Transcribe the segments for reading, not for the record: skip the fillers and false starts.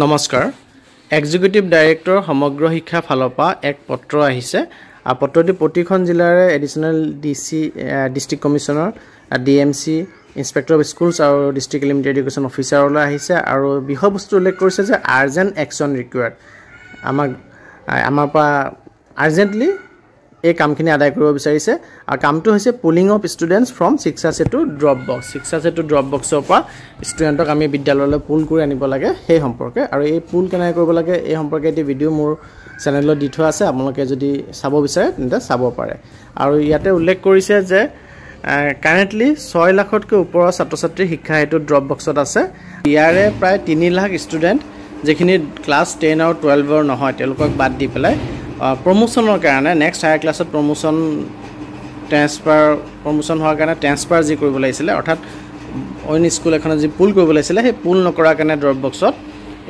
নমস্কাৰ executive director সমগ্ৰ শিক্ষা ফালপা এক পত্ৰ আহিছে পত্ৰটি প্ৰতিখন জিলাৰে additional DC district commissioner DMC inspector of schools আৰু ডিস্ট্ৰিক্ট এলিমেণ্টাৰী এডুকেশ্যন অফিচাৰলৈ আহিছে আৰু বিষয়বস্তু উল্লেখ কৰিছে যে আৰ্জেন্ট একশ্যন ৰিকুৱাৰ্ড আমাৰ পৰা আৰ্জেন্টলি এই কামখিনি আদায় কৰিব বিচাৰিছে আৰু কামটো হৈছে পুলিং অফ ষ্টুডেণ্টছ ফ্ৰম শিক্ষাছে টু ড্ৰপ বক্সৰ পৰা ষ্টুডেণ্টক আমি বিদ্যালয়লৈ পুল কৰি আনিব লাগে সেই সম্পৰ্কে আৰু এই পুল কেনেকৈ কৰিব লাগে এই সম্পৰ্কে এটি ভিডিঅ' মোৰ চেনেলত দি থোৱা আছে আপোনালোকে যদি চাব বিচাৰে তেন্তে চাব পাৰে আৰু ইয়াতে উল্লেখ কৰিছে যে কাৰেণ্টলি 6 লাখতকৈ ওপৰৰ ছাত্ৰ ছাত্ৰী শিক্ষা হেতু ড্ৰপ বক্সত আছে ইয়াৰে প্ৰায় 3 লাখ ষ্টুডেণ্ট যিখিনি ক্লাছ 10 আৰু 12 নহয় তেওঁলোকক বাদ দি পেলাই প্ৰমোশনৰ কাৰণে নেক্সট হায়াৰ ক্লাছত প্ৰমোশন হোৱাৰ কাৰণে ট্ৰান্সফাৰ যি কৰিব লাগিছিলে অৰ্থাৎ অইন স্কুল এখনত যি পুল কৰিব লাগিছিলে সেই পুল নকৰাৰ কাৰণে ড্ৰপ বক্সত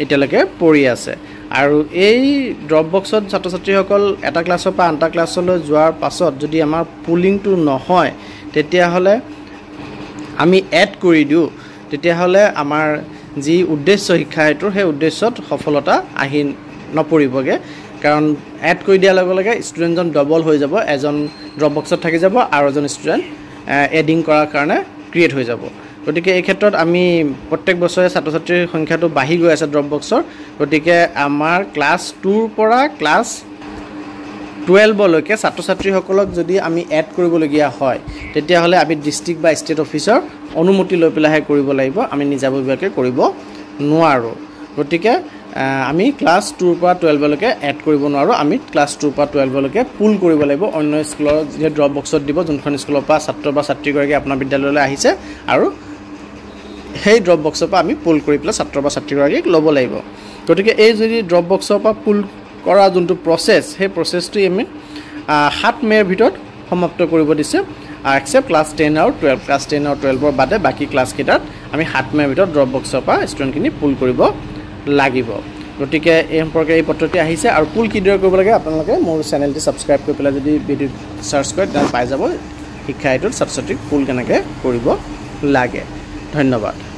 এতিয়ালৈকে পৰি আছে আৰু এই ড্ৰপ বক্সত ছাত্ৰ ছাত্ৰীসকল এটা ক্লাছৰ পৰা আনটা ক্লাছলৈ যোৱাৰ পাছত যদি আমাৰ পুলিংটো নহয় তেতিয়াহ'লে আমি এড কৰি দিওঁ তেতিয়াহ'লে আমাৰ যি উদ্দেশ্য শিক্ষা হেতুৰ সেই উদ্দেশ্যত সফলতা আহি নপৰিবগে কাৰণ এড কৰি দিয়াৰ লগে লগে ষ্টুডেণ্টজন ডবল হৈ যাব এজন ড্ৰপ বক্সত থাকি যাব আৰু এজন ষ্টুডেণ্ট এডিং কৰাৰ কাৰণে ক্ৰিয়েট হৈ যাব গতিকে এই ক্ষেত্ৰত আমি প্ৰত্যেক বছৰে ছাত্ৰ ছাত্ৰীৰ সংখ্যাটো বাঢ়ি গৈ আছে ড্ৰপ বক্সৰ গতিকে আমাৰ ক্লাছ 2ৰ পৰা ক্লাছ 12 লৈকে ছাত্ৰ ছাত্ৰীসকলক যদি আমি এড কৰিবলগীয়া হয় তেতিয়াহ'লে আমি ডিষ্ট্ৰিক্ট বা ষ্টেট অফিচৰ অনুমতি লৈ পেলাইহে কৰিব লাগিব আমি নিজাববীয়াকৈ কৰিব নোৱাৰোঁ গতিকে আমি ক্লাছ 2ৰ পৰা 12 লৈকে এড কৰিব নোৱাৰোঁ আমি ক্লাছ 2ৰ পৰা 12 লৈকে পুল কৰিব লাগিব অন্য স্কুলৰ যে ড্ৰপ বক্সত দিব যোনখন স্কুলৰ পৰা ছাত্ৰ বা ছাত্ৰীগৰাকী আপোনাৰ বিদ্যালয়লৈ আহিছে আৰু সেই ড্ৰপ বক্সৰ পৰা আমি পুল কৰি পেলাই ছাত্ৰ বা ছাত্ৰীগৰাকীক ল'ব লাগিব গতিকে এই যদি ড্ৰপ বক্সৰ পৰা পুল কৰা যোনটো প্ৰচেছ সেই প্ৰচেছটো আমি 7 মে'ৰ ভিতৰত সমাপ্ত কৰিব দিছে এক্সেপ্ট ক্লাছ 10 আৰু 12 ক্লাছ 10 আৰু 12ৰ বাদে বাকী ক্লাছকেইটাত আমি 7 মে'ৰ ভিতৰত ড্ৰপ বক্সৰ পৰা ষ্টুডেণ্টখিনি পুল কৰিব লাগিব গতিকে এই সম্পৰ্কে এই পত্ৰটি আহিছে আৰু পুল কিদৰে কৰিব লাগে আপোনালোকে মোৰ চেনেলটি ছাবস্ক্ৰাইব কৰি পেলাই যদি ভিডিঅ' চাৰ্চ কৰে তেতিয়া পাই যাব শিক্ষা হেতুত ছাত্ৰ ছাত্ৰীক পুল কেনেকৈ কৰিব লাগে ধন্যবাদ